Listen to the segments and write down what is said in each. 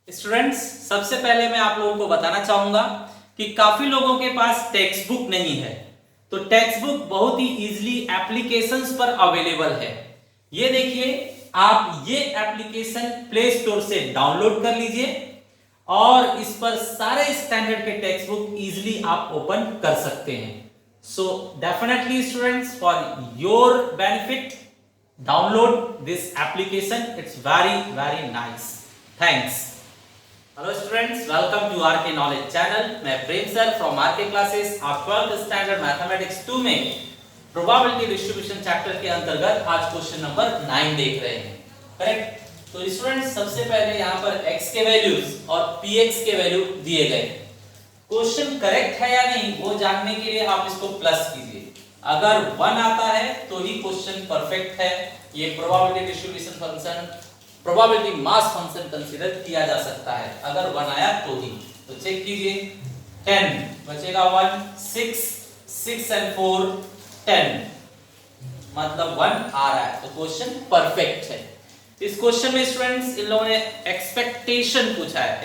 Students, सबसे पहले मैं आप लोगों को बताना चाहूंगा कि काफी लोगों के पास टेक्स्ट बुक नहीं है, तो टेक्स्ट बुक बहुत ही इजीली एप्लीकेशंस पर अवेलेबल है। ये देखिए, आप ये एप्लीकेशन प्ले स्टोर से डाउनलोड कर लीजिए और इस पर सारे स्टैंडर्ड के टेक्स्ट बुक इजीली आप ओपन कर सकते हैं। So definitely students, for your benefit download this application, it's very nice. Thanks. Hello students, welcome to RK knowledge channel. मैं Prem sir from RK classes. आप 12th स्टैंडर्ड मैथमेटिक्स 2 में probability distribution chapter के अंतर्गत आज question number 9 देख रहे हैं, correct. तो स्टूडेंट्स, सबसे पहले यहाँ पर x के वैल्यूज और px के वैल्यू दिए गए। क्वेश्चन करेक्ट है या नहीं वो जानने के लिए आप इसको प्लस कीजिए। अगर 1 आता है तो ही क्वेश्चन परफेक्ट है। ये probability distribution function, probability mass function consider किया जा सकता है। अगर 1 आया तो ही, तो चेक कीजिए। 10 बचेगा 1, 6 एंड 4 10, मतलब 1 आ रहा है, तो क्वेश्चन परफेक्ट है। इस क्वेश्चन में स्टूडेंट्स इन लोगों ने एक्सपेक्टेशन पूछा है।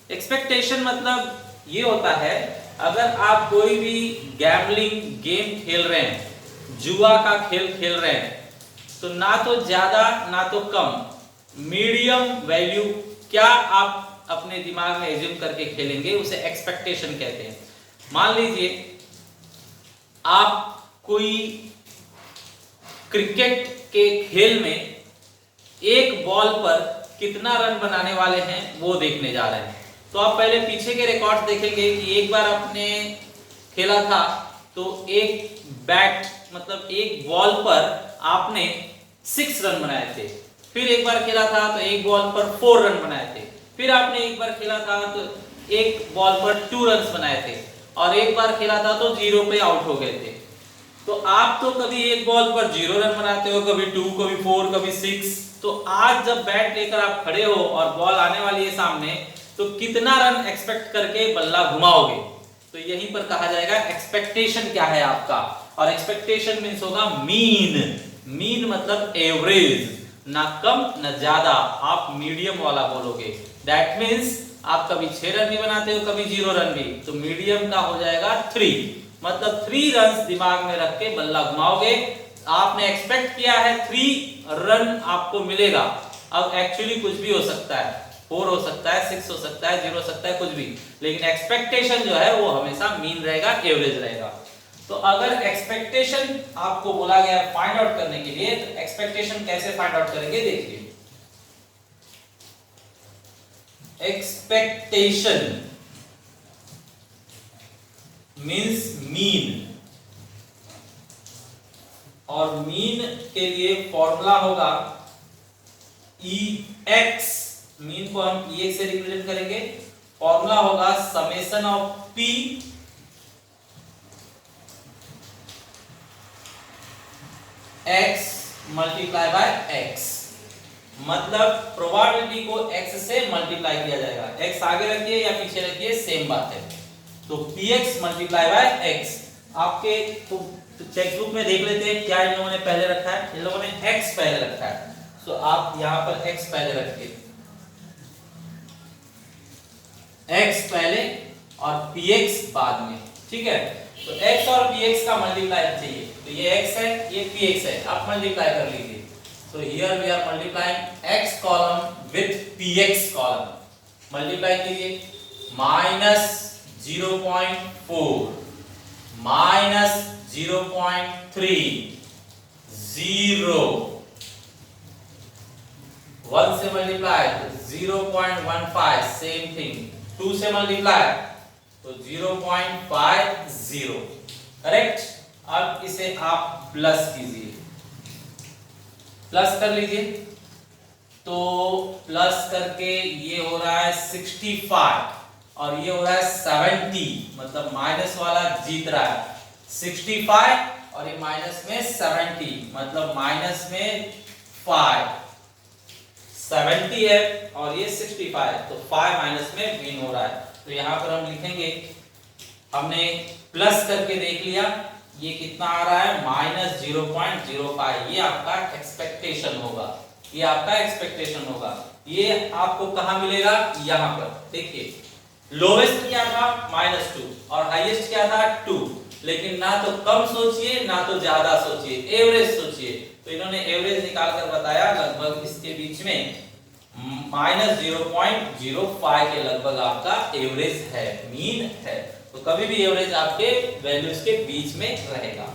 एक्सपेक्टेशन मतलब ये होता है, अगर आप कोई भी गैम्बलिंग गेम खेल रहे हैं, जुआ का खेल खेल रहे हैं, तो ना तो ज्यादा ना तो कम, मीडियम वैल्यू क्या आप अपने दिमाग में एज्यूम करके खेलेंगे, उसे एक्सपेक्टेशन कहते हैं। मान लीजिए आप कोई क्रिकेट के खेल में एक बॉल पर कितना रन बनाने वाले हैं वो देखने जा रहे हैं, तो आप पहले पीछे के रिकॉर्ड देखेंगे कि एक बार आपने खेला था तो एक बैट मतलब एक बॉल पर आपने 6 रन बनाए थे, फिर एक बार खेला था तो एक बॉल पर 4 रन बनाए थे, फिर आपने एक बार खेला था तो एक बॉल पर 2 रन बनाए थे, और एक बार खेला था तो 0 पे आउट हो गए थे। तो आप तो कभी एक बॉल पर 0 रन बनाते हो, कभी 2, कभी 4, कभी 6। तो आज जब बैट लेकर आप खड़े हो और बॉल आने वाली है सामने, तो कितना रन एक्सपेक्ट करके बल्ला घुमाओगे, तो यहीं पर कहा जाएगा एक्सपेक्टेशन क्या है आपका। और एक्सपेक्टेशन मींस होगा मीन मतलब एवरेज, ना कम ना ज्यादा, आप मीडियम वाला बोलोगे। दैट मींस आप कभी 6 रन भी बनाते हो, कभी 0 रन भी, तो मीडियम का हो जाएगा 3, मतलब 3 रन दिमाग में रख के बल्ला घुमाओगे। आपने एक्सपेक्ट किया है 3 रन आपको मिलेगा। अब एक्चुअली कुछ भी हो सकता है, 4 हो सकता है, 6 हो सकता है, 0 हो सकता है, कुछ भी, लेकिन एक्सपेक्टेशन जो है वो हमेशा मीन रहेगा, एवरेज रहेगा। तो अगर एक्सपेक्टेशन आपको बोला गया फाइंड आउट करने के लिए, तो एक्सपेक्टेशन कैसे फाइंड आउट करेंगे देखिए। एक्सपेक्टेशन मीन्स मीन, और मीन के लिए फॉर्मूला होगा EX, मीन को हम EX से रिप्रेजेंट करेंगे। फॉर्मूला होगा summation of P X multiply by X, मतलब प्रोबेबिलिटी को X से मल्टीप्लाई किया जाएगा। X आगे रखिए या पीछे रखिए, सेम बात है। तो PX मल्टीप्लाई बाय X, आपके तो टेक्स्ट बुक में देख लेते हैं क्या इन लोगों ने पहले रखा है। इन लोगों ने x पहले रखा है, तो आप यहां पर x पहले रखिए, x पहले और px बाद में, ठीक है। तो x और px का मल्टीप्लाई चाहिए, तो ये x है, ये px है, आप मल्टीप्लाई कर लीजिए। So here we are multiplying x column with px column, multiply कीजिए। -0.4 माइनस 0.3 0, 1 से मल्टीप्लाई तो 0.15, सेम थिंग। 2 से मल्टीप्लाई तो 0.50, करेक्ट। अब इसे आप प्लस कीजिए, प्लस कर लीजिए, तो प्लस करके ये हो रहा है 65 और ये हो रहा है 70, मतलब माइनस वाला जीत रहा है। 65 और ये माइनस में 70, मतलब माइनस में 5, 70 है और ये 65, तो 5 माइनस में विन हो रहा है। तो यहाँ पर हम लिखेंगे, हमने प्लस करके देख लिया, ये कितना आ रहा है -0.05, ये आपका एक्सपेक्टेशन होगा, ये आपका एक्सपेक्टेशन होगा। ये आपको कहां मिलेगा, यहां पर देखिए लोवेस्ट क्या था -2 और हाईएस्ट क्या था 2, लेकिन ना तो कम सोचिए ना तो ज्यादा सोचिए, एवरेज सोचिए। तो इन्होंने एवरेज निकाल कर बताया लगभग इसके बीच में -0.05 के लगभग आपका एवरेज है, मीन है। तो कभी भी एवरेज आपके वैल्यूज के बीच में रहेगा।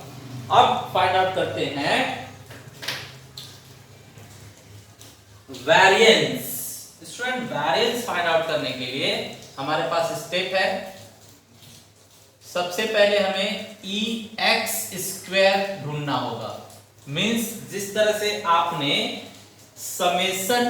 अब फाइंड आउट करते हैं variance. Student variance find out करने के लिए हमारे पास स्टेप है। सबसे पहले हमें EX² ढूंढना होगा। मींस जिस तरह से आपने समेशन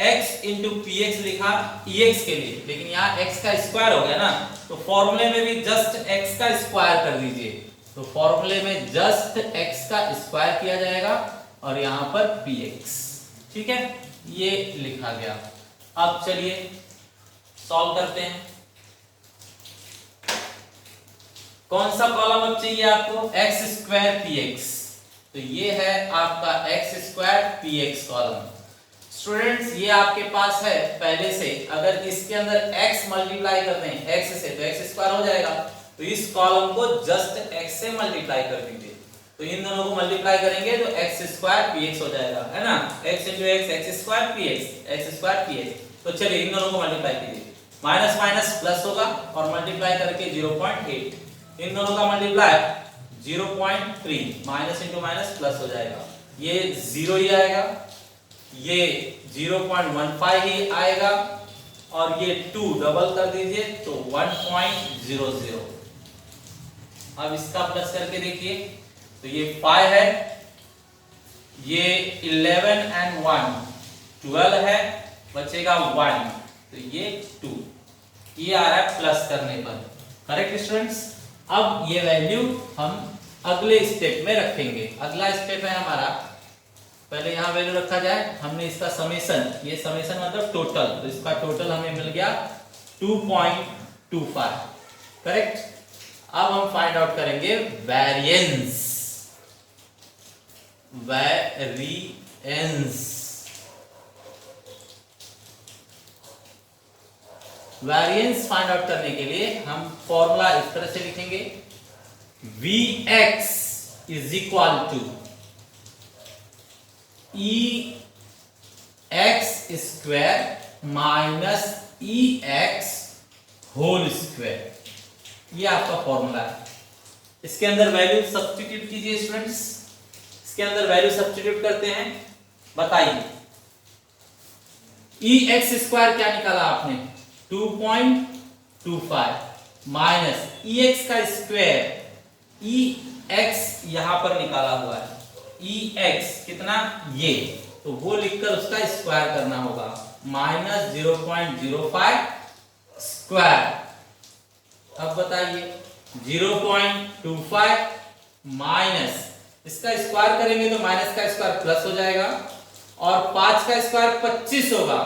x इंटू px लिखा ex के लिए, लेकिन यहाँ x का स्क्वायर हो गया ना, तो फॉर्मूले में भी जस्ट x का स्क्वायर कर दीजिए। तो फॉर्मूले में जस्ट x का स्क्वायर किया जाएगा और यहाँ पर px, ठीक है, ये लिखा गया। अब चलिए सॉल्व करते हैं। कौन सा कॉलम अब चाहिए आपको, x² px, तो ये है आपका x² px कॉलम। स्टूडेंट्स ये आपके पास है पहले से, अगर इसके अंदर x मल्टीप्लाई कर दें x से तो x² हो जाएगा, तो इस कॉलम को जस्ट x से मल्टीप्लाई कर दीजिए। तो इन दोनों को मल्टीप्लाई करेंगे तो x² px हो जाएगा, है ना, x into x x² px। तो चलिए इन दोनों को मल्टीप्लाई कीजिए, माइनस माइनस प्लस होगा और मल्टीप्लाई करके 0.8, इन दोनों का multiply 0.3, minus into minus plus हो जाएगा, ये 0 ही आएगा, ये 0.15 ही आएगा और ये 2 डबल कर दीजिए तो 1.00। अब इसका प्लस करके देखिए तो ये 5 है, ये 11 and 1 12 है, बचेगा 1, तो ये 2, ये आ रहा है प्लस करने पर। Correct students. अब ये वैल्यू हम अगले स्टेप में रखेंगे। अगला स्टेप है हमारा, पहले यहाँ वैल्यू रखा जाए, हमने इसका समेशन, ये समेशन मतलब टोटल, तो इसका टोटल हमें मिल गया 2.25, करेक्ट। अब हम फाइंड आउट करेंगे वेरिएंस। वेरिएंस फाइंड आउट करने के लिए हम फॉर्मूला इस तरह से लिखेंगे, Vx is equal to EX² minus EX whole square, ये आपका फॉर्मूला है। इसके अंदर वैल्यू सब्स्टिट्यूट कीजिए स्टूडेंट्स, इसके अंदर वैल्यू सब्स्टिट्यूट करते हैं, बताइए EX² क्या निकाला आपने 2.25 माइनस EX का स्क्वायर, EX यहां पर निकाला हुआ है, EX कितना, ये, तो वो लिखकर उसका स्क्वायर करना होगा, माइनस 0.05 स्क्वायर। अब बताइए 0.25 माइनस, इसका स्क्वायर करेंगे तो माइनस का स्क्वायर प्लस हो जाएगा और 5 का स्क्वायर 25 होगा,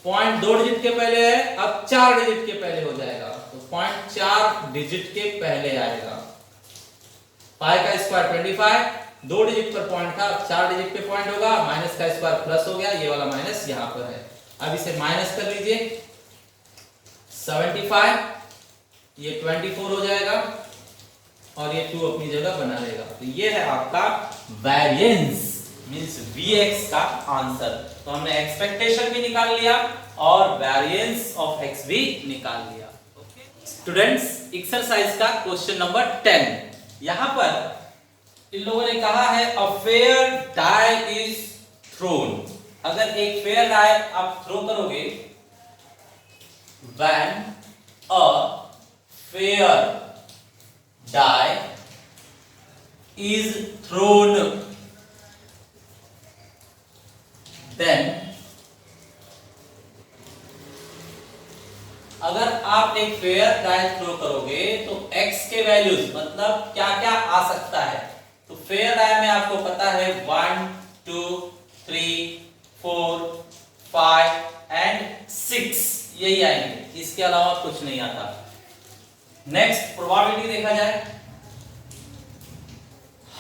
पॉइंट 2 डिजिट के पहले है, अब 4 डिजिट के पहले हो जाएगा, तो पॉइंट 4 डिजिट के पहले आएगा। 5 का स्क्वायर 25, 2 डिजिट पर पॉइंट था, अब 4 डिजिट पे पॉइंट होगा, माइनस का स्क्वायर प्लस हो गया, ये वाला माइनस यहां पर है। अब इसे माइनस कर लीजिए, 75, ये 24 हो जाएगा और ये 2 अपनी जगह बना लेगा। तो ये है आपका वेरिएंस, मींस Vx का आंसर। तो हमने एक्सपेक्टेशन भी निकाल लिया और वेरिएंस ऑफ x भी निकाल लिया। स्टूडेंट्स एक्सरसाइज का क्वेश्चन नंबर 10, यहां पर इन लोगों ने कहा है a fair die is thrown. अगर एक फेयर डाई आप थ्रो करोगे, when a fair die is thrown, then अगर आप एक फेयर डाई थ्रो करोगे तो x के वैल्यूज मतलब क्या क्या आ सकता है। तो फेयर डाई में आपको पता है 1 2 3 4 5 एंड 6 यही आएंगे, इसके अलावा कुछ नहीं आता। नेक्स्ट प्रोबेबिलिटी देखा जाए,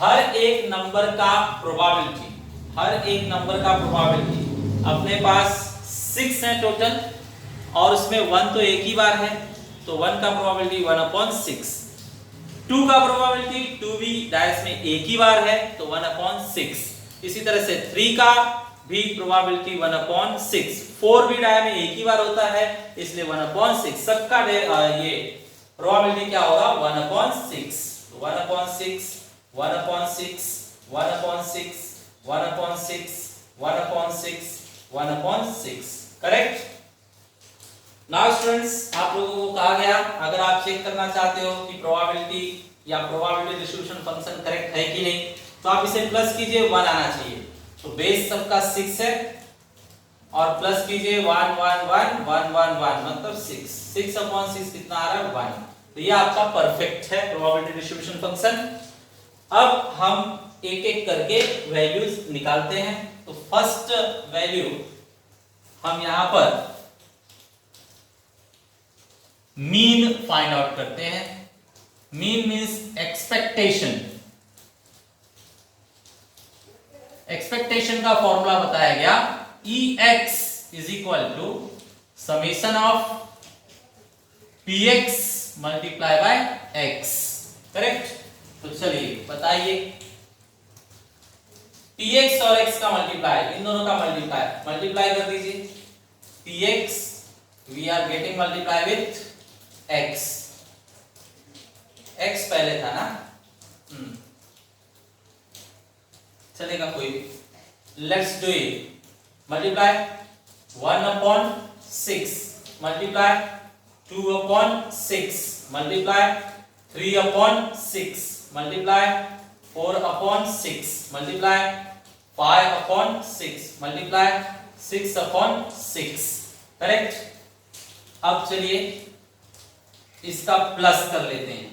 हर एक नंबर का प्रोबेबिलिटी, अपने पास 6 है टोटल और उसमें 1 तो एक ही बार है, तो 1 का प्रोबेबिलिटी 1/6। 2 का प्रोबेबिलिटी 2 भी डायरेक्ट में एक ही बार है, तो 1/6। इसी तरह से 3 का भी प्रोबेबिलिटी 1/6। 4 भी डायरेक्ट में एक ही बार होता है, इसलिए 1/6। सबका ये प्रोबेबिलिटी क्या होगा? 1/6। 1/6 1/6 1/6 1/6 1/6 1/6। करेक्ट। नाउ स्टूडेंट्स, आप लोगों को कहा गया अगर आप चेक करना चाहते हो कि प्रोबेबिलिटी या प्रोबेबिलिटी डिस्ट्रीब्यूशन फंक्शन करेक्ट है कि नहीं, तो आप इसे प्लस कीजिए, 1 आना चाहिए। तो बेस सबका 6 है और प्लस कीजिए 1 1 1 1 1 1 मतलब 6। 6/6 कितना आ रहा है? 1। तो ये आपका परफेक्ट है प्रोबेबिलिटी डिस्ट्रीब्यूशन फंक्शन। अब हम एक एक करके वैल्यूज निकालते हैं। तो फर्स्ट वैल्यू हम यहां पर मीन फाइंड आउट करते हैं। Mean means expectation. एक्सपेक्टेशन का फॉर्मूला बताया गया EX is equal to summation of PX multiply by X। Correct. तो चलिए बताइए, PX और X का मल्टीप्लाई, इन दोनों का मल्टीप्लाई कर दीजिए। PX we are getting multiply with X। X पहले था ना, चलेगा कोई भी। Let's do it. Multiply 1/6 multiply 2/6 multiply 3/6 multiply 4/6 multiply 5/6 multiply 6/6। Correct. अब चलिए इसका प्लस कर लेते हैं।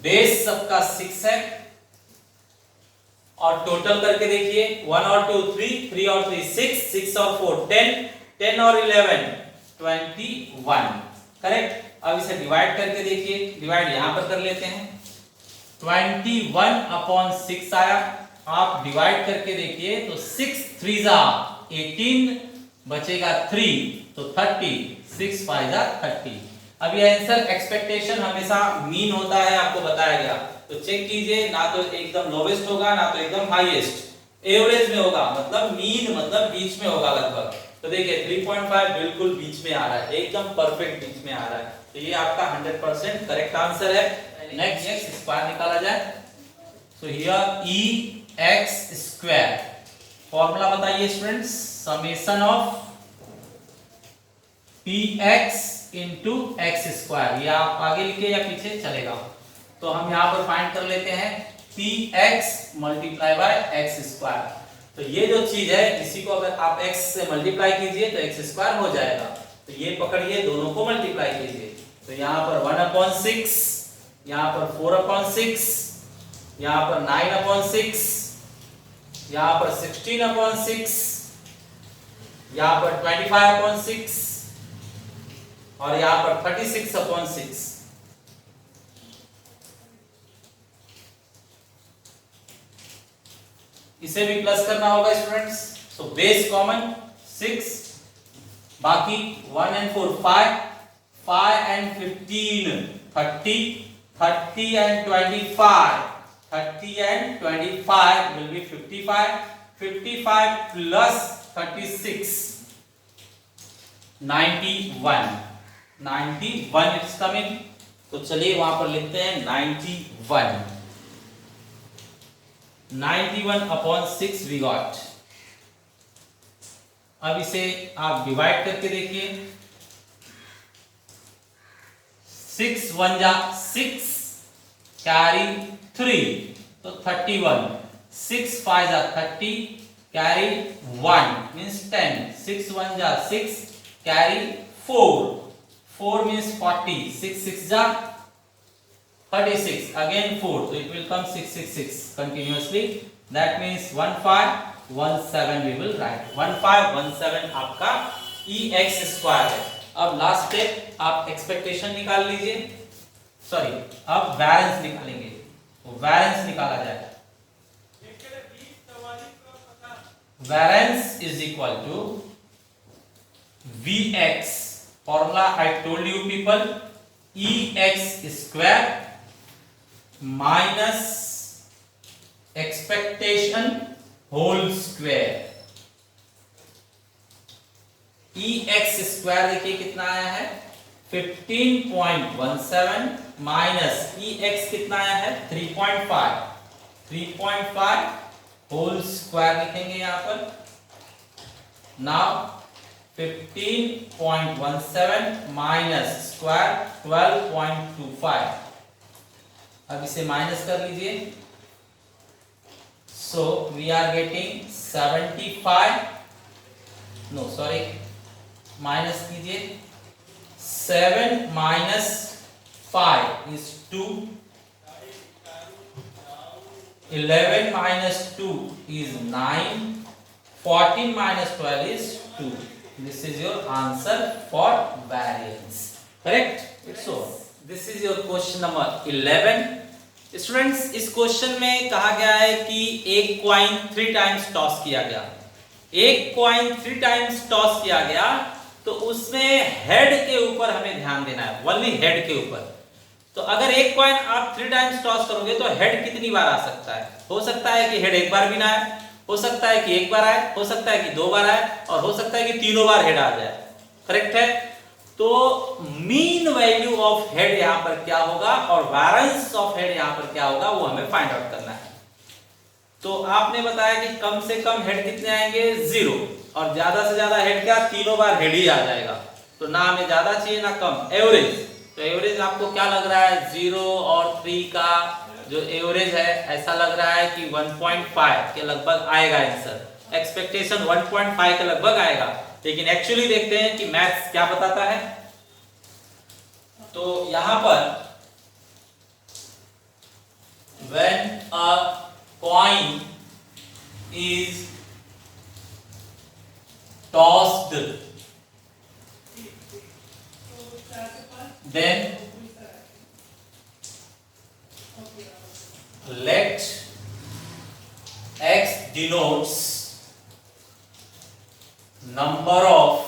बेस सबका 6 है और टोटल करके देखिए 1 और 2 3, 3 और 3 6, 6 और 4 10, 10 और 11 21। करेक्ट। अब इसे डिवाइड करके देखिए, डिवाइड यहां पर कर लेते हैं। 21/6 आया। आप डिवाइड करके देखिए तो 6 3 जा 18 बचेगा 3 तो 30, 6 5 जा 30। अब ये आंसर एक्सपेक्टेशन हमेशा मीन होता है, आपको बताया गया। तो चेक कीजिए, ना तो एकदम लोवेस्ट होगा ना तो एकदम हाईएस्ट, एवरेज में होगा, मतलब मीन मतलब बीच में होगा लगभग। तो देखिए 3.5 बिल्कुल बीच में आ रहा है, एकदम परफेक्ट बीच में आ रहा है। तो ये आपका 100% करेक्ट आंसर है। नेक्स्ट स्क्वायर निकाला जाए। So here EX square formula बताइए students. Summation of PX into x square. ये आप आगे लिखे या पीछे चलेगा। तो हम यहाँ पर फाइंड कर लेते हैं PX multiply bye x square. तो ये जो चीज है इसी को अगर आप x से मल्टीप्लाई कीजिए तो एक्स स्क्वायर हो जाएगा। तो ये पकड़िए, दोनों को मल्टीप्लाई कीजिए। तो यहाँ पर 1/6, यहाँ पर 4/6, यहाँ पर 9/6, यहाँ पर 16/6, यहाँ पर 25/6 और यहाँ पर 36/6। इसे भी प्लस करना होगा स्टूडेंट्स। सो बेस कॉमन 6, बाकी 1 and 4 5, 5 and 15 30, 30 and 25, 30 and 25 will be 55, 55 plus 36 91, 91 it's coming. तो चलिए वहां पर लिखते हैं 91, 91/6 वी गॉट। अब इसे आप डिवाइड करके देखिए। 6 1 जा 6 कैरी 3 तो 31, 6 5 जा 30 कैरी 1 मींस 10, 6 1 जा 6 कैरी 4, 4 means 40, 6 6 जा 36, again 4, so it will come 6 6 6 continuously. That means 1517 we will write. 1517 आपका EX स्क्वायर है। अब लास्ट स्टेप आप एक्सपेक्टेशन निकाल लीजिए, सॉरी अब वैरिएंस निकालेंगे। तो वैरेंस निकाला जाए। Variance is equal to Vx, formula I told you people, Ex square minus expectation whole square। Ex square देखिए कितना आया है 15.17 माइनस Ex कितना आया है 3.5 होल स्क्वायर लिखेंगे यहां पर। Now 15.17 minus square 12.25। अब इसे माइनस कर लीजिए। So we are getting 75, no sorry minus कीजिए। 7 minus 5 is 2, 11 minus 2 is 9, 14 minus 12 is 2. This is your answer for variance. Correct? It's so. This is your question number 11. Students, इस question में कहा गया है कि एक कॉइन 3 टाइम्स टॉस किया गया। एक कॉइन 3 टाइम्स टॉस किया गया तो उसमें हेड के ऊपर हमें ध्यान देना है, ओनली हेड के ऊपर। तो अगर एक कॉइन आप 3 टाइम्स टॉस करोगे तो हेड कितनी बार आ सकता है? हो सकता है कि हेड एक बार भी ना आए, हो सकता है कि एक बार आए, हो सकता है कि 2 बार आए, और हो सकता है कि तीनों बार हेड आ जाए। करेक्ट है? तो मीन वैल्यू ऑफ हेड यहां पर क्या होगा और वैरेंस ऑफ हेड यहां पर क्या होगा वो हमें फाइंड आउट करना है। तो आपने बताया कि कम से कम हेड कितने आएंगे 0, और ज्यादा से ज्यादा हेड क्या तीनों बार हेड ही आ जाएगा। तो ना हमें ज्यादा चाहिए ना कम, एवरेज। तो एवरेज आपको क्या लग रहा है 0 और 3 का जो एवरेज है ऐसा लग रहा है कि 1.5 के लगभग आएगा आंसर। एक्सपेक्टेशन 1.5 के लगभग आएगा, लेकिन एक्चुअली देखते हैं कि मैथ्स क्या बताता है। तो यहां पर when a coin is tossed, then let x denotes number of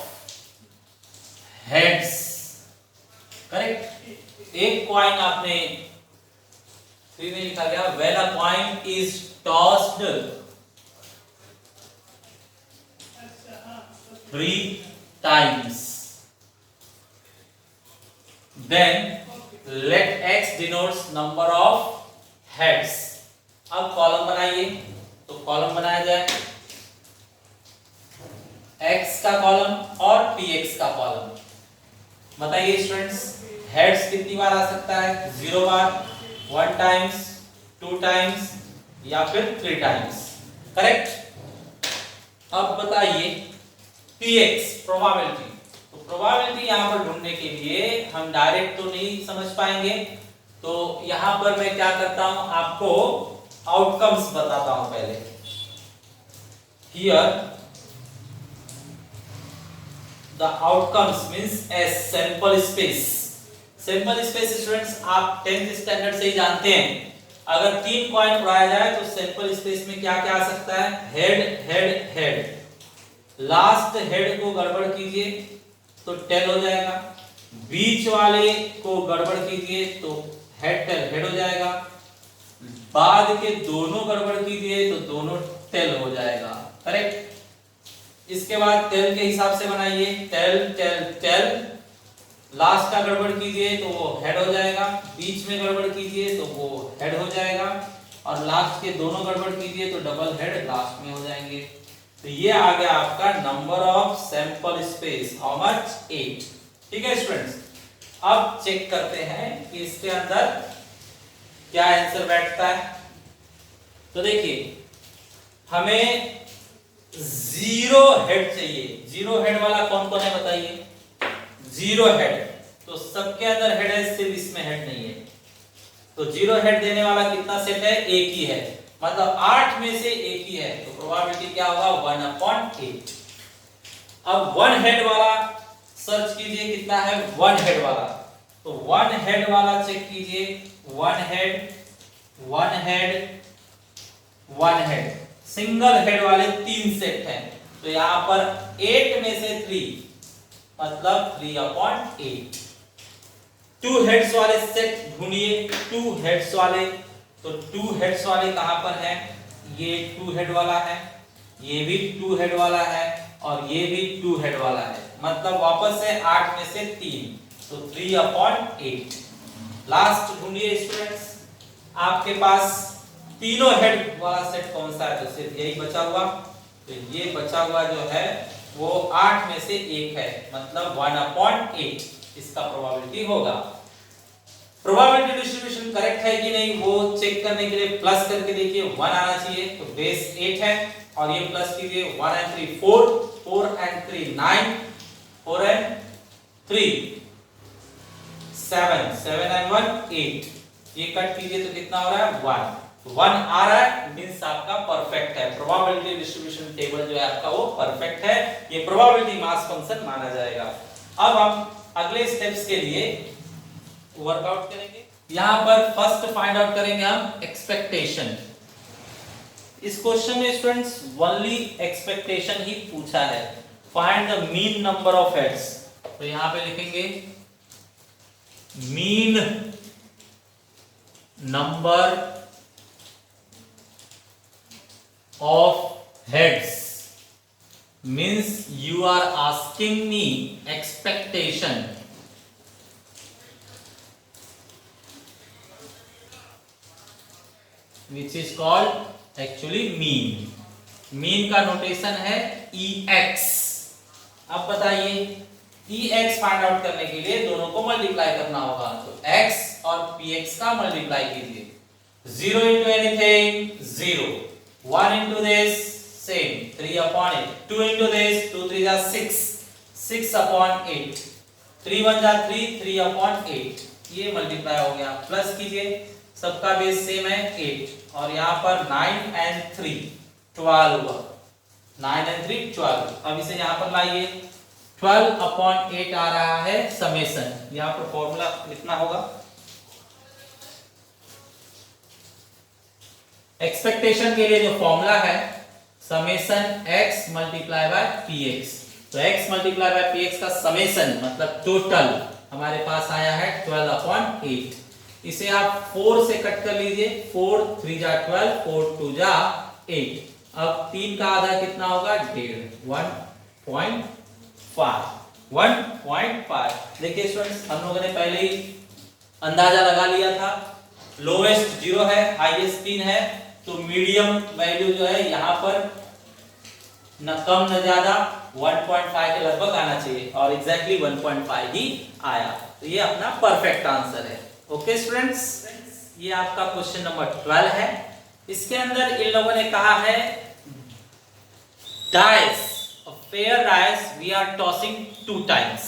heads। Correct? एक कॉइन आपने 3 में लिखा गया when a coin is tossed 3 times, then let x denotes number of heads। अब कॉलम बनाइए। तो कॉलम बनाया जाए x का कॉलम और px का कॉलम। बताइए स्टूडेंट्स, हेड्स कितनी बार आ सकता है? 0 बार, 1 टाइम्स, 2 टाइम्स या फिर 3 टाइम्स। करेक्ट? अब बताइए px प्रोबेबिलिटी। तो प्रोबेबिलिटी यहां पर ढूंढने के लिए हम डायरेक्ट तो नहीं समझ पाएंगे, तो यहां पर मैं क्या करता हूं आपको आउटकम्स बताता हूं पहले। Here the outcomes means a sample space. Sample space students आप 10th स्टैंडर्ड से ही जानते हैं, अगर 3 कॉइन उड़ाया जाए तो सैंपल स्पेस में क्या क्या आ सकता है? Head head head. Last head को गड़बड़ कीजिए तो टेल हो जाएगा, बीच वाले को गड़बड़ कीजिए तो हेड टेल हेड हो जाएगा, बाद के दोनों गड़बड़ कीजिए तो दोनों टेल हो जाएगा। करेक्ट? इसके बाद टेल के हिसाब से बनाइए, टेल टेल टेल। लास्ट का गड़बड़ कीजिए तो वो हेड हो जाएगा, बीच में गड़बड़ कीजिए तो वो हेड हो जाएगा, और लास्ट के दोनों गड़बड़ कीजिए तो डबल हेड लास्ट में हो जाएंगे। तो ये आ गया आपका number of sample space, how much? 8। ठीक है स्टूडेंट्स, अब चेक करते हैं कि इसके अंदर क्या आंसर बैठता है। तो देखिए हमें 0 हेड चाहिए। 0 हेड वाला कौन कौन है बताइए? 0 हेड, तो सबके अंदर हेड है, सिर्फ इसमें हेड नहीं है। तो 0 हेड देने वाला कितना सेट है? एक ही है, मतलब 8 में से एक ही है। तो प्रोबेबिलिटी क्या होगा? 1/8। अब 1 हेड वाला सर्च कीजिए, कितना है 1 हेड वाला? तो 1 हेड वाला चेक कीजिए, 1 head one head, one head, single head वाले 3 सेट हैं, तो यहां पर 8 में से 3 मतलब 3/8। 2 हेड्स वाले सेट ढूंढिए, 2 हेड्स वाले, तो 2 हेड्स वाले कहां पर है? ये 2 हेड वाला है, ये भी 2 हेड वाला है और ये भी 2 हेड वाला है, मतलब वापस से 8 में से 3, तो 3/8। लास्ट ढूंढिए स्टूडेंट्स, आपके पास तीनों हेड वाला सेट कौन सा है? तो सिर्फ यही बचा हुआ, तो ये बचा हुआ जो है वो 8 में से 1 है, मतलब 1/8 इसका प्रोबेबिलिटी होगा। प्रोबेबिलिटी डिस्ट्रीब्यूशन करेक्ट है कि नहीं वो चेक करने के लिए प्लस करके देखिए, 1 आना चाहिए, तो बेस 8 है और ये प्लस कीजिए, 1 and 3 4, 4 and 3 9, 4 and 3 7, 7 and 1 8, ये कट कीजिए तो कितना हो रहा है? 1, तो 1 आ रहा है, मींस आपका परफेक्ट है। प्रोबेबिलिटी डिस्ट्रीब्यूशन टेबल जो है आपका वो परफेक्ट है, ये प्रोबेबिलिटी मास फंक्शन माना जाएगा। अब हम अगले स्टेप्स के लिए वर्कआउट करेंगे। यहां पर फर्स्ट फाइंड आउट करेंगे हम एक्सपेक्टेशन। इस क्वेश्चन में स्टूडेंट्स ओनली एक्सपेक्टेशन ही पूछा है। Find the mean number of heads, तो यहां पे लिखेंगे mean number of heads, means you are asking me expectation, which is called actually mean. mean का नोटेशन है ex। अब बताइए ex फाइंड आउट करने के लिए दोनों को मल्टीप्लाई करना होगा, तो x और px का मल्टीप्लाई कीजिए। 0 into anything 0, 1 into this same 3/8, 2 into this 2 3 are 6, 6/8, 3 1 are 3, 3/8, ये मल्टीप्लाई हो गया। प्लस कीजिए, सबका बेस सेम है 8 और यहाँ पर 9 and 3 12 हुआ, 9 and 3 12। अब इसे यहाँ पर लाइए, 12/8 आ रहा है समेशन। यहाँ पर फॉर्मूला लिखना होगा, एक्सपेक्टेशन के लिए जो फॉर्मूला है summation x multiply by px, तो x मल्टीप्लाई बाय px का समेशन मतलब टोटल हमारे पास आया है 12/8। इसे आप 4 से कट कर लीजिए, 4 3 जा 12, 4 2 जा 8। अब 3 का आधा कितना होगा? 1.5, 1.5। देखिए स्टूडेंट्स, हम लोगों ने पहले ही अंदाजा लगा लिया था, लोवेस्ट 0 है, हाईएस्ट 3 है, तो मीडियम वैल्यू जो है यहाँ पर न कम न ज्यादा 1.5 के लगभग आना चाहिए और एग्जैक्टली 1.5 ही आया, तो ये अपना परफेक्ट आंसर है। ओके स्टूडेंट्स, ये आपका क्वेश्चन नंबर 12 है। इसके अंदर इन लोगों ने कहा है dice, pair dice we are tossing 2 times,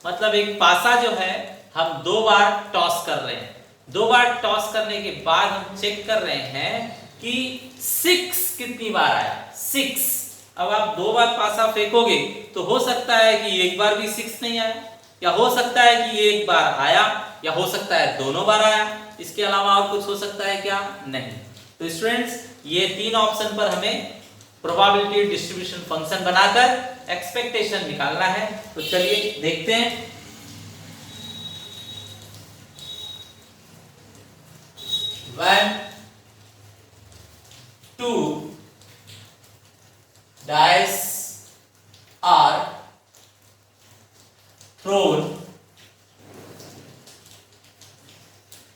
मतलब एक पासा जो है हम 2 बार टॉस कर रहे हैं। 2 बार टॉस करने के बाद हम चेक कर रहे हैं कि 6 कितनी बार आया, 6। अब आप 2 बार पासा फेंकोगे तो हो सकता है कि एक बार भी 6 नहीं आया, या हो सकता है कि एक बार आया, या हो सकता है दोनों बार आया, इसके अलावा और कुछ हो सकता है क्या? नहीं। तो स्टूडेंट्स, ये 3 ऑप्शन पर हमें प्रोबेबिलिटी डिस्ट्रीब्यूशन फंक्शन बनाकर एक्सपेक्टेशन निकालना है। तो चलिए देखते हैं। When 2 dice are thrown,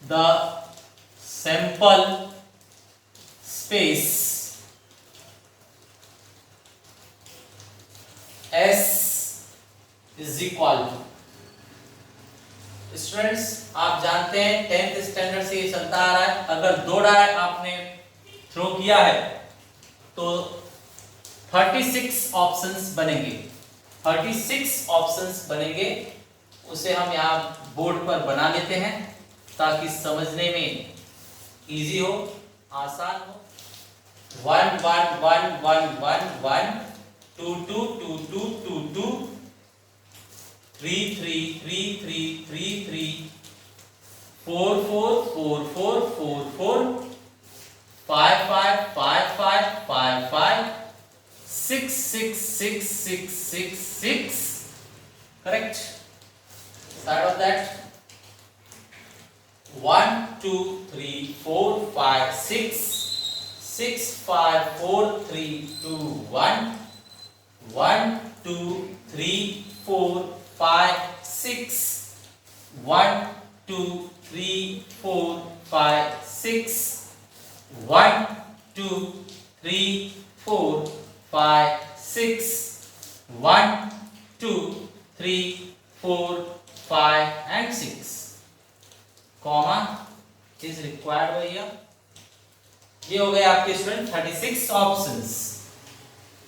the sample space S is equal to, students आप जानते हैं 10th स्टैंडर्ड से ये चलता आ रहा है, अगर 2 डाई आपने थ्रो किया है तो 36 ऑप्शंस बनेंगे, 36 ऑप्शंस बनेंगे। उसे हम यहाँ बोर्ड पर बना लेते हैं ताकि समझने में इजी हो, आसान हो। 1 1 1 1 1 1, 2 2 2 2 2 2, 3 3 3 3 3 3, 4 4 4 4 4 4, 5 5 5 5 5 5 6 6 6 6 6 6 correct. Start of that 1 2 3 4 5 6 6 5 4 3 2 1 1 2 3 4 5 6 1 2 3 4 5 6 1 2 3 4 5 6 1 2 3 4 5 and 6 comma is required भैया। ये हो गए आपके स्टूडेंट 36 ऑप्शंस।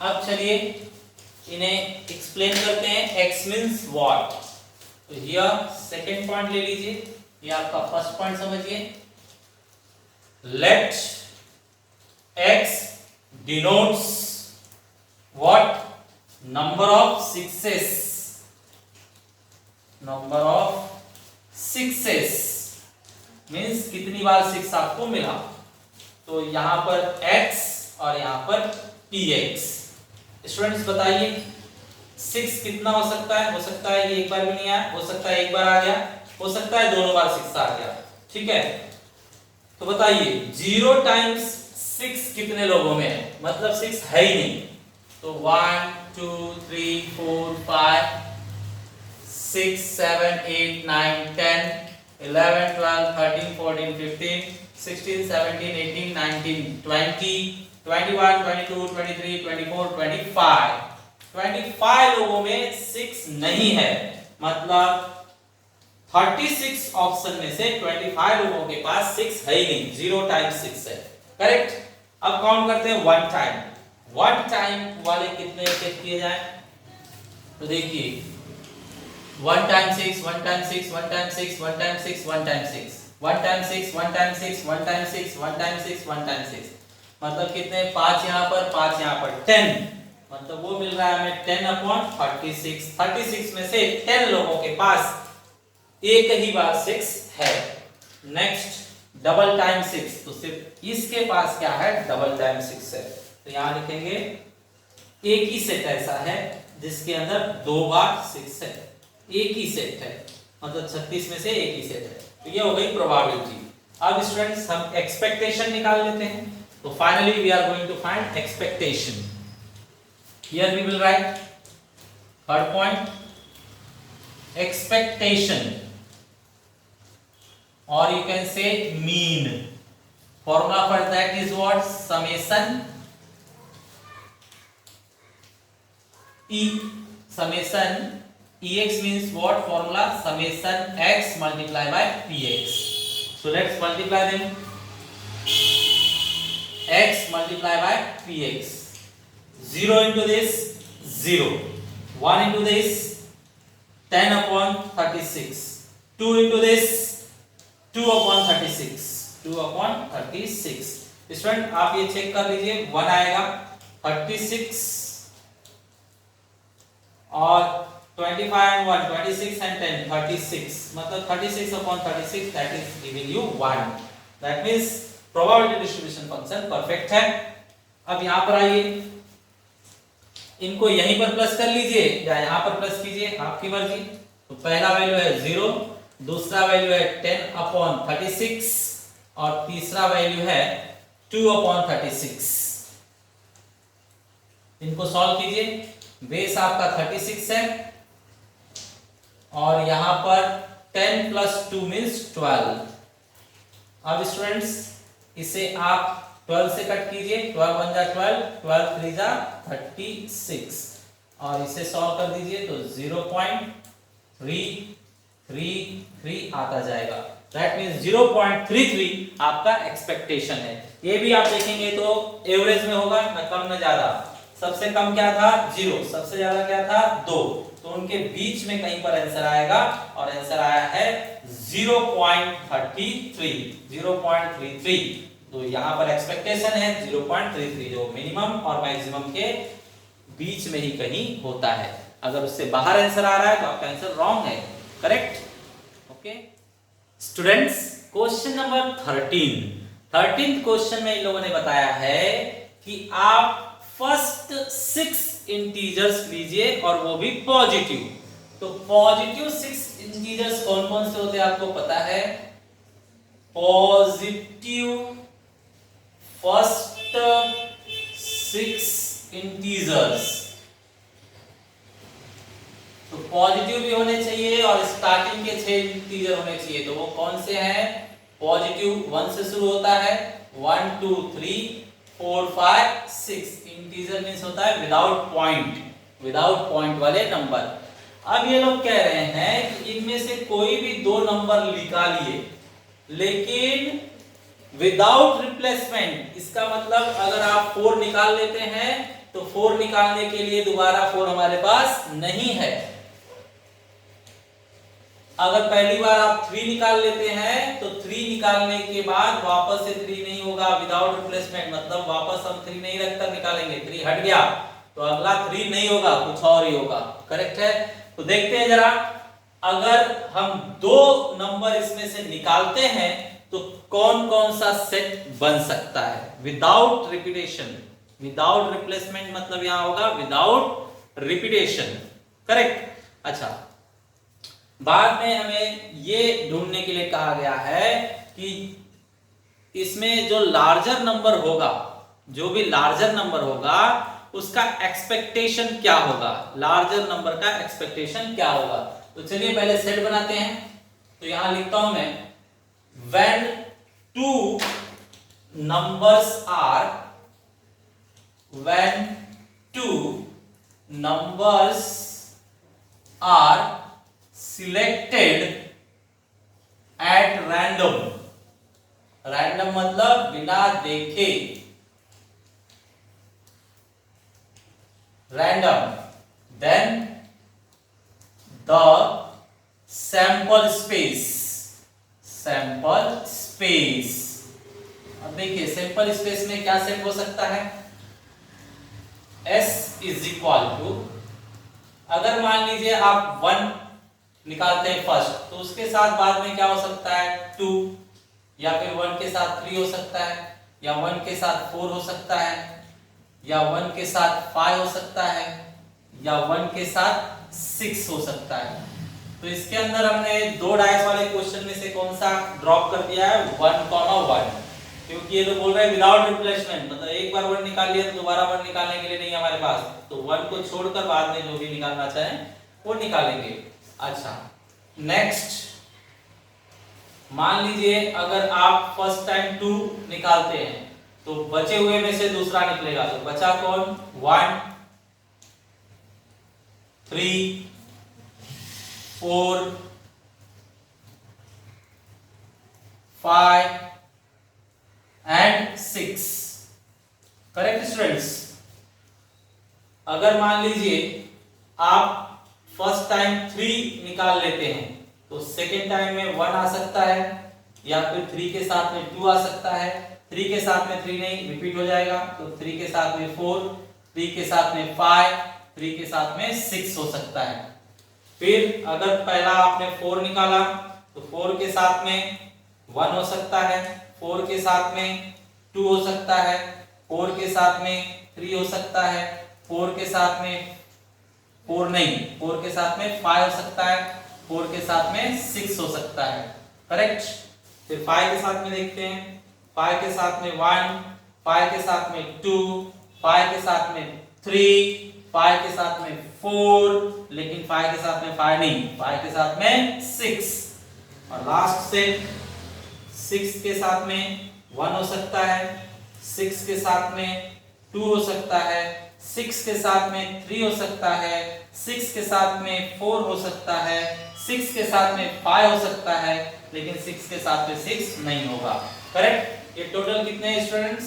अब चलिए इन्हें एक्सप्लेन करते हैं। x मींस व्हाट, तो यह सेकंड पॉइंट ले लीजिए, ये आपका फर्स्ट पॉइंट समझिए। Let x denotes what, number of sixes, number of sixes means कितनी बार 6 आपको मिला। तो यहां पर x और यहां पर px। स्टूडेंट्स बताइए 6 कितना हो सकता है? हो सकता है ये एक बार भी नहीं आया, हो सकता है एक बार आ गया, हो सकता है दोनों बार 6 आ गया, ठीक है। तो बताइए 0 टाइम्स 6 कितने लोगों में है? मतलब 6 है ही नहीं। तो 1 2 3 4 5 6 7 8 9 10 11 12 13 14 15 16 17 18 19 20 21 22 23 24 25 25 लोगों में 6 नहीं है। मतलब 36 ऑप्शन में से 25 लोगों के पास 6 है ही नहीं, 0 टाइम्स 6 है, करेक्ट। अब काउंट करते हैं 1 टाइम। 1 टाइम वाले कितने चेक किए जाए? तो देखिए 1 times 6 1 times 6 1 times 6 1 times 6 1 times 6 1 times 6 1 times 6 1 times 6 1 times 6 1 times 6 मतलब कितने? 5 यहाँ पर 5 यहाँ पर 10, मतलब वो मिल रहा है हमें 10 अपॉन 36। 36 में से 10 लोगों के पास एक ही बार 6 है। नेक्स्ट डबल टाइम 6, तो सिर्फ इसके पास क्या है? डबल टाइम 6 है। तो यहाँ लिखेंगे एक ही सेट ऐसा है जिसके अंदर 2 बार 6 है, एक ही सेट है, मतलब 36 में से एक ही सेट है। तो ये हो गई प्रोबेबिलिटी। अब स्टूडेंट्स हम एक्सपेक्टेशन निकाल लेते हैं। तो finally we are going to find expectation. Here we will write third point expectation, और you can say mean. Formula for that is what? Summation e, summation ex means what formula? Summation x multiplied by px. So let's multiply them. X multiplied by px. 0 into this 0, 1 into this 10 upon 36, 2 into this 2 upon 36, 2 upon 36। Student आप ये check कर लीजिए, 1 आएगा 36 और 25 and 1 26 and 10 36, मतलब 36 upon 36 that is giving you 1। that means probability distribution function perfect है। अब यहां पर आइए, इनको यहीं पर प्लस कर लीजिए या यहां पर प्लस कीजिए, आपकी मर्जी। तो पहला वैल्यू है 0, दूसरा वैल्यू है 10 upon 36 और तीसरा वैल्यू है 2 upon 36। इनको सॉल्व कीजिए। बेस आपका 36 है और यहां पर 10 plus 2 means 12। अब स्टूडेंट्स इसे आप 12 से कट कीजिए, 12 1 जा 12, 12 3 जा 36 और इसे सॉल्व कर दीजिए तो 0.333 आता जाएगा। दैट मीन्स 0.33 आपका एक्सपेक्टेशन है। ये भी आप देखेंगे तो एवरेज में होगा, न कम न ज्यादा। सबसे कम क्या था? 0, सबसे ज्यादा क्या था? 2, तो उनके बीच में कहीं पर आंसर आएगा और आंसर आया है 0.33, 0.33। तो यहाँ पर एक्सपेक्टेशन है 0.33, जो मिनिमम और मैक्सिमम के बीच में ही कहीं होता है। अगर उससे बाहर आंसर आ रहा है तो आपका आंसर रॉन्ग है, correct. Okay students, question number 13। 13th question में इन लोगों ने बताया है कि आप फर्स्ट 6 इंटीजर्स लीजिए और वो भी पॉजिटिव। तो पॉजिटिव 6 इंटीजर्स कौन कौन से होते हैं आपको पता है? पॉजिटिव फर्स्ट 6 इंटीजर्स, तो पॉजिटिव भी होने चाहिए और स्टार्टिंग के 6 इंटीजर होने चाहिए। तो वो कौन से हैं? पॉजिटिव 1 से शुरू होता है, 1 2 3 4 5 6। इंटीजर मींस होता है विदाउट पॉइंट वाले नंबर। अब ये लोग कह रहे हैं कि इनमें से कोई भी 2 नंबर निकालिए, लेकिन विदाउट रिप्लेसमेंट। इसका मतलब अगर आप 4 निकाल लेते हैं तो 4 निकालने के लिए दोबारा 4 हमारे पास नहीं है। अगर पहली बार आप 3 निकाल लेते हैं तो 3 निकालने के बाद वापस से 3 नहीं होगा विदाउट रिप्लेसमेंट, मतलब वापस हम 3 नहीं रखकर निकालेंगे, 3 हट गया तो अगला 3 नहीं होगा, कुछ और ही होगा। करेक्ट है? तो देखते हैं जरा, अगर हम 2 नंबर इसमें से निकालते हैं तो कौन कौन सा सेट बन सकता है विदाउट रिपीटेशन। विदाउट रिप्लेसमेंट मतलब यहां होगा विदाउट रिपीटेशन। करेक्ट? अच्छा, बाद में हमें ये ढूंढने के लिए कहा गया है कि इसमें जो लार्जर नंबर होगा, जो भी लार्जर नंबर होगा उसका एक्सपेक्टेशन क्या होगा, लार्जर नंबर का एक्सपेक्टेशन क्या होगा। तो चलिए पहले सेट बनाते हैं। तो यहां लिखता हूं मैं, when 2 numbers are selected at random, random मतलब बिना देखे, random, then the sample space। अब देखिए सैंपल स्पेस में क्या सेट हो सकता है? S इज इक्वल टू, अगर मान लीजिए आप 1 निकालते हैं फर्स्ट, तो उसके साथ बाद में क्या हो सकता है? 2, या फिर 1 के साथ 3 हो सकता है, या 1 के साथ 4 हो सकता है, या 1 के साथ 5 हो सकता है, या 1 के साथ 6 हो सकता है। तो इसके अंदर हमने 2 डाइस वाले क्वेश्चन में से कौन सा ड्रॉप कर दिया है? 1,1, क्योंकि ये तो बोल रहा है विदाउट रिप्लेसमेंट, मतलब एक बार 1 निकाल लिया तो दोबारा 1 निकालने के लिए नहीं है हमारे पास, तो 1 को छोड़कर बाद में जो भी निकालना चाहें वो निकालेंगे। अच्छा, नेक्स्ट, मान लीजिए अगर आप फर्स्ट टाइम 2 निकालते हैं तो बचे हुए में से दूसरा निकलेगा, तो बचा कौन? 1 3 4 5 एंड 6। Correct students? अगर मान लीजिए आप फर्स्ट टाइम 3 निकाल लेते हैं तो सेकेंड टाइम में 1 आ सकता है, या फिर 3 के साथ में 2 आ सकता है, 3 के साथ में 3 नहीं, रिपीट हो जाएगा, तो 3 के साथ में 4, 3 के साथ में 5, 3 के साथ में 6 हो सकता है। फिर अगर पहला आपने 4 निकाला तो 4 के साथ में 1 हो सकता है, 4 के साथ में 2 हो सकता है, 4 के साथ में 3 हो सकता है, 4 के साथ में 4 नहीं, 4 के साथ में 5 हो सकता है, 4 के साथ में 6 हो सकता है। करेक्ट? फिर 5 के साथ में देखते हैं, 5 के साथ में 1, 5 के साथ में 2, 5 के साथ में 3, 5 के साथ में 4, लेकिन 5 के साथ में 5 नहीं, 5 के साथ में 6, और लास्ट से 6 के साथ में 1 हो सकता है, 6 के साथ में 2 हो सकता है, 6 के साथ में 3 हो सकता है, 6 के साथ में 4 हो सकता है, 6 के साथ में 5 हो सकता है, लेकिन 6 के साथ में 6 नहीं होगा। करेक्ट? ये टोटल कितने हैं स्टूडेंट्स?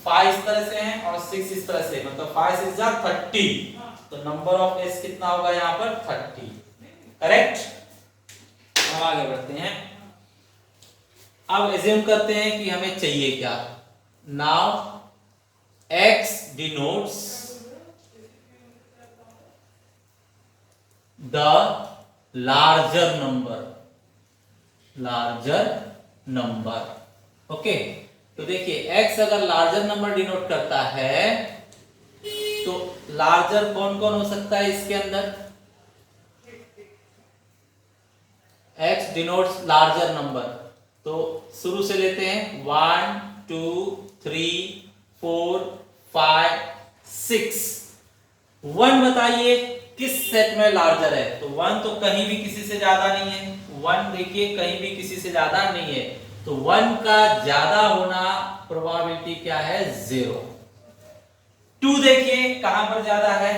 5 इस तरह से हैं और 6 इस तरह से, मतलब 5 6 जा 30, तो नंबर ऑफ एस कितना होगा यहाँ पर? 30। करेक्ट? हम आगे बढ़ते हैं। अब एज्यूम करते हैं कि हमें चाहिए क्या। Now x denotes the larger number। Okay, तो देखिए x अगर लार्जर नंबर डिनोट करता है तो लार्जर कौन कौन हो सकता है इसके अंदर? x denotes larger number. तो शुरू से लेते हैं 1 2 3 4 5 6। 1 बताइए किस सेट में लार्जर है? तो 1 तो कहीं भी किसी से ज्यादा नहीं है। 1 देखिए कहीं भी किसी से ज्यादा नहीं है, तो 1 का ज्यादा होना प्रोबेबिलिटी क्या है? 0। 2 देखिए कहां पर ज्यादा है?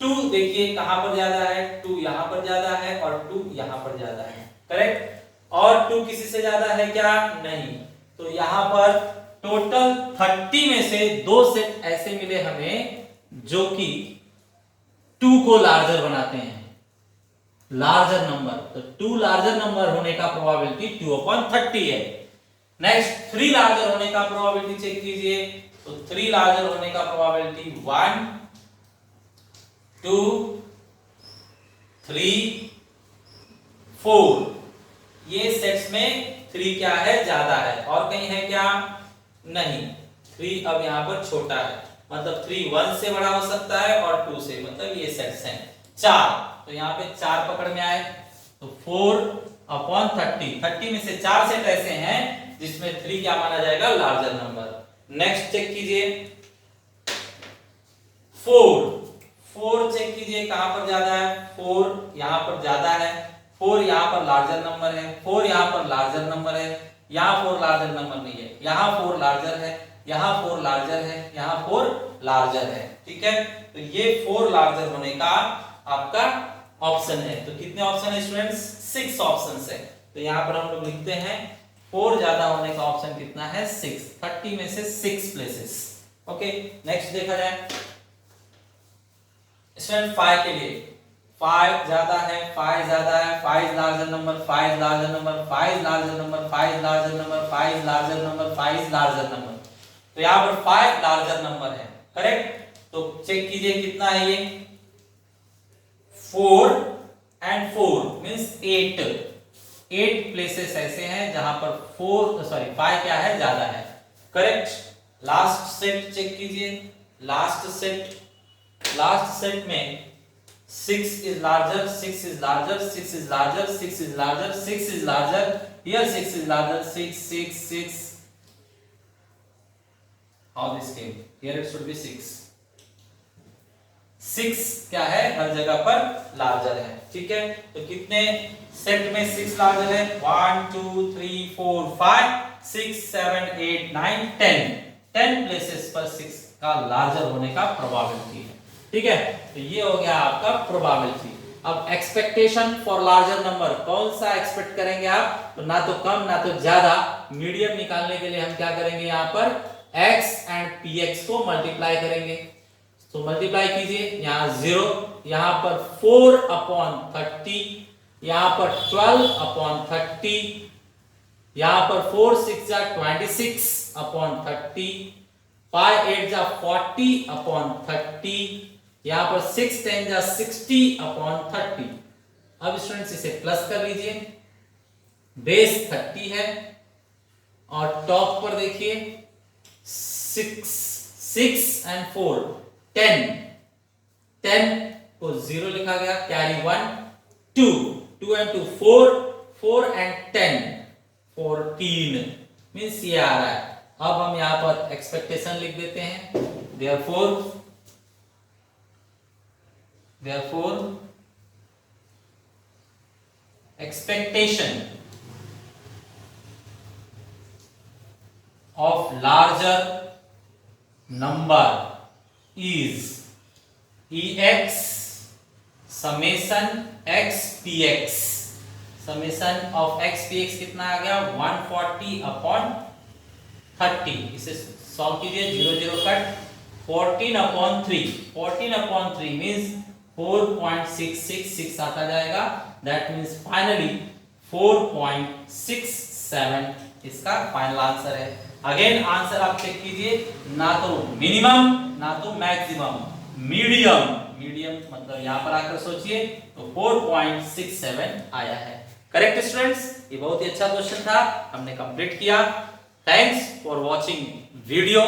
2 देखिए कहां पर ज्यादा है? 2 यहां पर ज्यादा है और 2 यहां पर ज्यादा है, करेक्ट। और 2 किसी से ज्यादा है क्या? नहीं। तो यहां पर टोटल 30 में से 2 सेट ऐसे मिले हमें जो कि 2 को लार्जर बनाते हैं, लार्जर नंबर। तो 2 लार्जर नंबर होने का प्रोबेबिलिटी 2/30 है। नेक्स्ट 3 लार्जर होने का प्रोबेबिलिटी चेक कीजिए। तो 3 लार्जर होने का प्रोबेबिलिटी 1 2 3 4। ये सेट्स में 3 क्या है? ज्यादा है। और कहीं है क्या? नहीं। 3 अब यहां पर छोटा है, मतलब 3 1 से बड़ा हो सकता है और 2 से, मतलब ये सेट्स हैं 4। तो यहाँ पे 4 पकड़ में आए, तो 4/30। 30 में से 4 सेट ऐसे हैं जिसमें 3 क्या माना जाएगा? Larger number. नेक्स्ट चेक कीजिए 4 चेक कीजिए कहां पर ज्यादा है? 4 यहां पर ज्यादा है, 4 यहां पर लार्जर नंबर है, 4 यहां पर लार्जर नंबर है, यहां 4 लार्जर नंबर नहीं है, यहां 4 लार्जर है, यहां 4 लार्जर है, यहां 4 लार्जर है, ठीक है। तो ये 4 लार्जर होने का आपका ऑप्शन है। तो कितने ऑप्शन है स्टूडेंट्स? 6 ऑप्शंस है। तो यहां पर हम लोग लिखते हैं 4 ज्यादा होने का ऑप्शन कितना है? 6। 30 में से 6 प्लेसेस। ओके, नेक्स्ट देखा जाए स्टूडेंट 5 के लिए। 5 ज्यादा है, 5 ज्यादा है, 5 larger number, 5 larger number, 5 larger number, 5 larger number, 5 larger number, 5 larger number. तो यहां पर 5 लार्जर नंबर है, करेक्ट। तो चेक कीजिए कितना है ये? 4 and 4 मींस 8 प्लेसेस ऐसे हैं जहां पर 5 क्या है? ज्यादा है, करेक्ट। लास्ट सेट चेक कीजिए। लास्ट सेट में 6 is larger, 6 is larger, 6 is larger, 6 is larger, 6 is larger, here 6 is larger, 6. How this came? Here it should be 6. 6 क्या है? हर जगह पर लार्जर है, ठीक है। तो कितने सेट में 6 लार्जर है? 1 2 3 4 5 6 7 8 9 10 प्लेसेस पर 6 का लार्जर होने का प्रोबेबिलिटी है, ठीक है। तो ये हो गया आपका प्रोबेबिलिटी। अब एक्सपेक्टेशन फॉर लार्जर नंबर, कौन सा एक्सपेक्ट करेंगे आप? तो ना तो कम ना तो ज्यादा, मीडियम निकालने के लिए हम क्या करेंगे? यहाँ पर x एंड px को मल्टीप्लाई करेंगे। तो मल्टीप्लाई कीजिए, यहाँ 0, यहाँ पर 4/30, यहाँ पर 12/30, यहाँ पर 4 6 जा 26/30, 5 8 जा 40/30, यहाँ पर 6 10 जा 60/30। अब स्टूडेंट्स इसे प्लस कर लीजिए, बेस 30 है और टॉप पर देखिए 6 and 4 10 को 0 लिखा गया, कैरी 1 2 and 2 4 and 10 14 मींस ये आ रहा है। अब हम यहां पर एक्सपेक्टेशन लिख देते हैं, therefore expectation of larger number is ex summation x px। Summation of x px कितना आ गया? 140/30। इसे सॉल्व कीजिए, 0 0 कट, 14/3 मींस 4.666 आता जाएगा। दैट मींस फाइनली 4.67 इसका फाइनल आंसर है। अगेन आंसर आप चेक कीजिए, ना तो मिनिमम ना तो मैक्सिमम, मीडियम मतलब यहां पर आकर सोचिए तो 4.67 आया है। करेक्ट स्टूडेंट्स, ये बहुत ही अच्छा क्वेश्चन था, हमने कंप्लीट किया। Thanks for watching video.